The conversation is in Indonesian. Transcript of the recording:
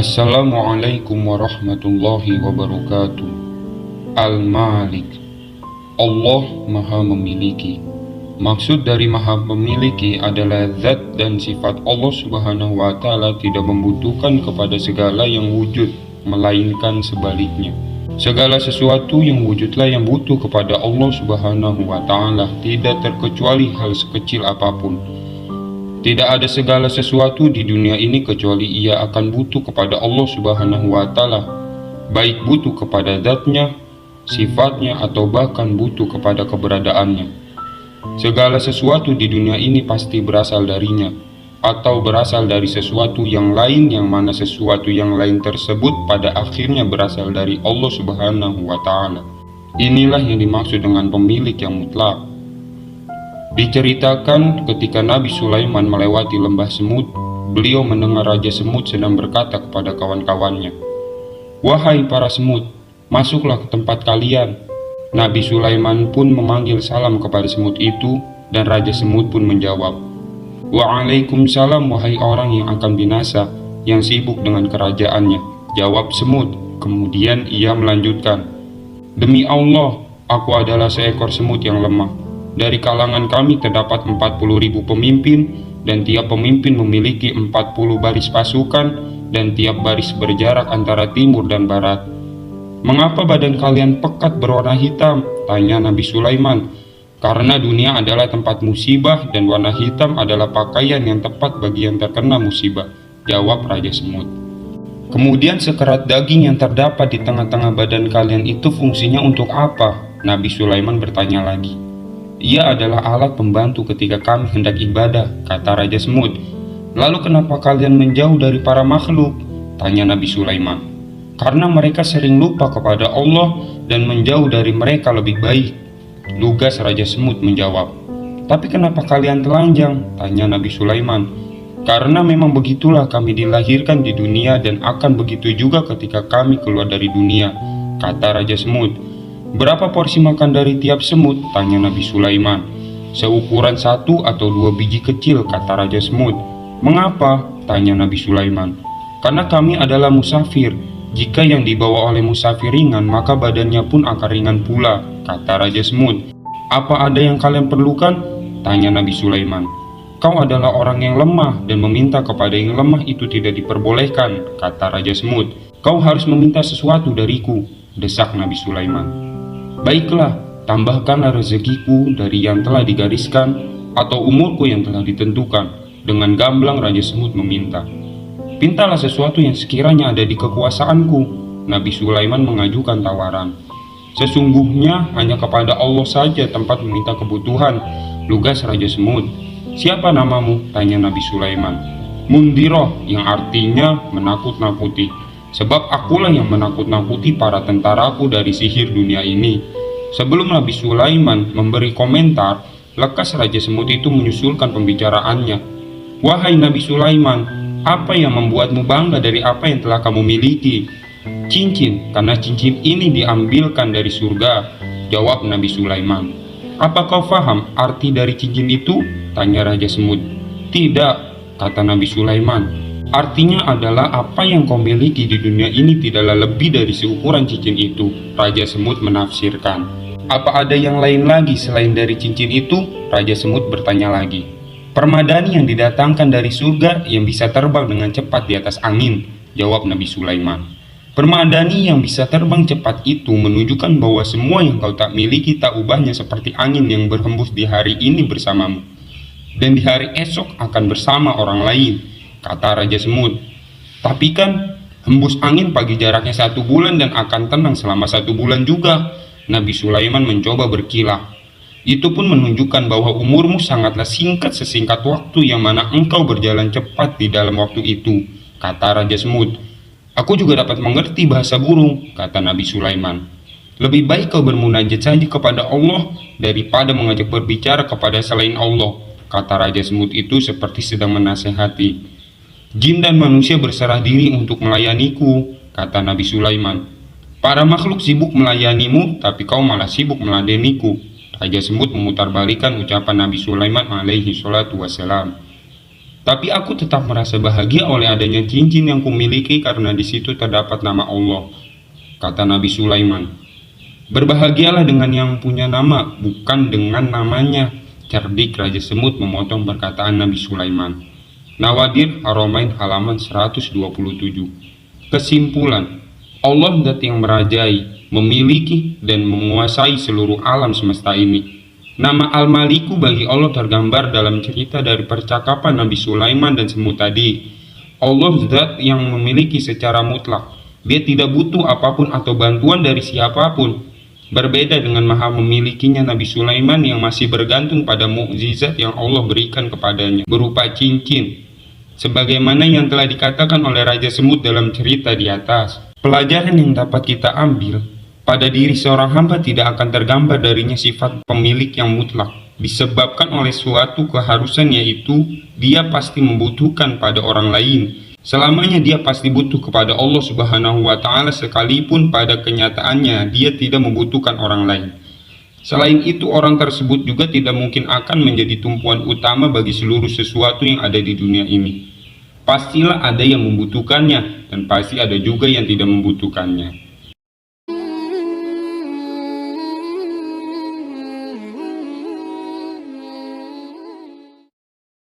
Assalamualaikum warahmatullahi wabarakatuh. Al-Malik, Allah Maha Memiliki. Maksud dari Maha Memiliki adalah zat dan sifat Allah Subhanahu wa Ta'ala tidak membutuhkan kepada segala yang wujud, melainkan sebaliknya. Segala sesuatu yang wujudlah yang butuh kepada Allah Subhanahu wa Ta'ala, tidak terkecuali hal sekecil apapun. Tidak ada segala sesuatu di dunia ini kecuali ia akan butuh kepada Allah Subhanahu wa Ta'ala, baik butuh kepada zatnya, sifatnya, atau bahkan butuh kepada keberadaannya. Segala sesuatu di dunia ini pasti berasal darinya, atau berasal dari sesuatu yang lain, yang mana sesuatu yang lain tersebut pada akhirnya berasal dari Allah Subhanahu wa Ta'ala. Inilah yang dimaksud dengan pemilik yang mutlak. Diceritakan ketika Nabi Sulaiman melewati lembah semut, beliau mendengar Raja Semut sedang berkata kepada kawan-kawannya, "Wahai para semut, masuklah ke tempat kalian." Nabi Sulaiman pun memanggil salam kepada semut itu, dan Raja Semut pun menjawab, "Waalaikumsalam wahai orang yang akan binasa, yang sibuk dengan kerajaannya," jawab semut. Kemudian ia melanjutkan, "Demi Allah, aku adalah seekor semut yang lemah. Dari kalangan kami terdapat 40.000 pemimpin, dan tiap pemimpin memiliki 40 baris pasukan, dan tiap baris berjarak antara timur dan barat." "Mengapa badan kalian pekat berwarna hitam?" tanya Nabi Sulaiman. "Karena dunia adalah tempat musibah, dan warna hitam adalah pakaian yang tepat bagi yang terkena musibah," jawab Raja Semut. "Kemudian sekerat daging yang terdapat di tengah-tengah badan kalian itu fungsinya untuk apa?" Nabi Sulaiman bertanya lagi. "Ia adalah alat pembantu ketika kami hendak ibadah," kata Raja Semut. "Lalu kenapa kalian menjauh dari para makhluk?" tanya Nabi Sulaiman. "Karena mereka sering lupa kepada Allah dan menjauh dari mereka lebih baik," lugas Raja Semut menjawab. "Tapi kenapa kalian telanjang?" tanya Nabi Sulaiman. "Karena memang begitulah kami dilahirkan di dunia, dan akan begitu juga ketika kami keluar dari dunia," kata Raja Semut. "Berapa porsi makan dari tiap semut?" tanya Nabi Sulaiman. "Seukuran 1 atau 2 biji kecil," kata Raja Semut. "Mengapa?" tanya Nabi Sulaiman. "Karena kami adalah musafir. Jika yang dibawa oleh musafir ringan, maka badannya pun akan ringan pula," kata Raja Semut. "Apa ada yang kalian perlukan?" tanya Nabi Sulaiman. "Kau adalah orang yang lemah, dan meminta kepada yang lemah itu tidak diperbolehkan," kata Raja Semut. "Kau harus meminta sesuatu dariku," desak Nabi Sulaiman. "Baiklah, tambahkanlah rezekiku dari yang telah digariskan, atau umurku yang telah ditentukan," dengan gamblang Raja Semut meminta. "Pintalah sesuatu yang sekiranya ada di kekuasaanku," Nabi Sulaiman mengajukan tawaran. "Sesungguhnya hanya kepada Allah saja tempat meminta kebutuhan," lugas Raja Semut. "Siapa namamu?" tanya Nabi Sulaiman. "Mundiroh," yang artinya menakut-nakuti. "Sebab akulah yang menakut-nakuti para tentaraku dari sihir dunia ini." Sebelum Nabi Sulaiman memberi komentar, lekas Raja Semut itu menyusulkan pembicaraannya. "Wahai Nabi Sulaiman, apa yang membuatmu bangga dari apa yang telah kamu miliki?" "Cincin, karena cincin ini diambilkan dari surga," jawab Nabi Sulaiman. "Apa kau faham arti dari cincin itu?" tanya Raja Semut. "Tidak," kata Nabi Sulaiman. "Artinya adalah apa yang kau miliki di dunia ini tidaklah lebih dari seukuran cincin itu," Raja Semut menafsirkan. "Apa ada yang lain lagi selain dari cincin itu?" Raja Semut bertanya lagi. "Permadani yang didatangkan dari surga yang bisa terbang dengan cepat di atas angin," jawab Nabi Sulaiman. "Permadani yang bisa terbang cepat itu menunjukkan bahwa semua yang kau tak miliki tak ubahnya seperti angin yang berhembus di hari ini bersamamu, dan di hari esok akan bersama orang lain," kata Raja Semut. "Tapi kan hembus angin pagi jaraknya 1 bulan dan akan tenang selama 1 bulan juga." Nabi Sulaiman mencoba berkilah. "Itu pun menunjukkan bahwa umurmu sangatlah singkat sesingkat waktu yang mana engkau berjalan cepat di dalam waktu itu," kata Raja Semut. "Aku juga dapat mengerti bahasa burung," kata Nabi Sulaiman. "Lebih baik kau bermunajat saja kepada Allah daripada mengajak berbicara kepada selain Allah," kata Raja Semut itu seperti sedang menasehati. "Jin dan manusia berserah diri untuk melayaniku," kata Nabi Sulaiman. "Para makhluk sibuk melayanimu, tapi kau malah sibuk meladeniku." Raja Semut memutarbalikan ucapan Nabi Sulaiman alaihi salatu wassalam. Tapi aku tetap merasa bahagia oleh adanya cincin yang kumiliki karena di situ terdapat nama Allah, kata Nabi Sulaiman. Berbahagialah dengan yang punya nama, bukan dengan namanya, cerdik Raja Semut memotong perkataan Nabi Sulaiman. Nawadir Haramain halaman 127. Kesimpulan, Allah zat yang merajai, memiliki dan menguasai seluruh alam semesta ini. Nama Al-Maliku bagi Allah tergambar dalam cerita dari percakapan Nabi Sulaiman dan semut tadi. Allah zat yang memiliki secara mutlak. Dia tidak butuh apapun atau bantuan dari siapapun. Berbeda dengan maha memilikinya Nabi Sulaiman yang masih bergantung pada mukjizat yang Allah berikan kepadanya berupa cincin. Sebagaimana yang telah dikatakan oleh Raja Semut dalam cerita di atas. Pelajaran yang dapat kita ambil, pada diri seorang hamba tidak akan tergambar darinya sifat pemilik yang mutlak, disebabkan oleh suatu keharusan, yaitu dia pasti membutuhkan pada orang lain. Selamanya dia pasti butuh kepada Allah Subhanahu wa Ta'ala, sekalipun pada kenyataannya dia tidak membutuhkan orang lain. Selain itu, orang tersebut juga tidak mungkin akan menjadi tumpuan utama bagi seluruh sesuatu yang ada di dunia ini. Pastilah ada yang membutuhkannya, dan pasti ada juga yang tidak membutuhkannya.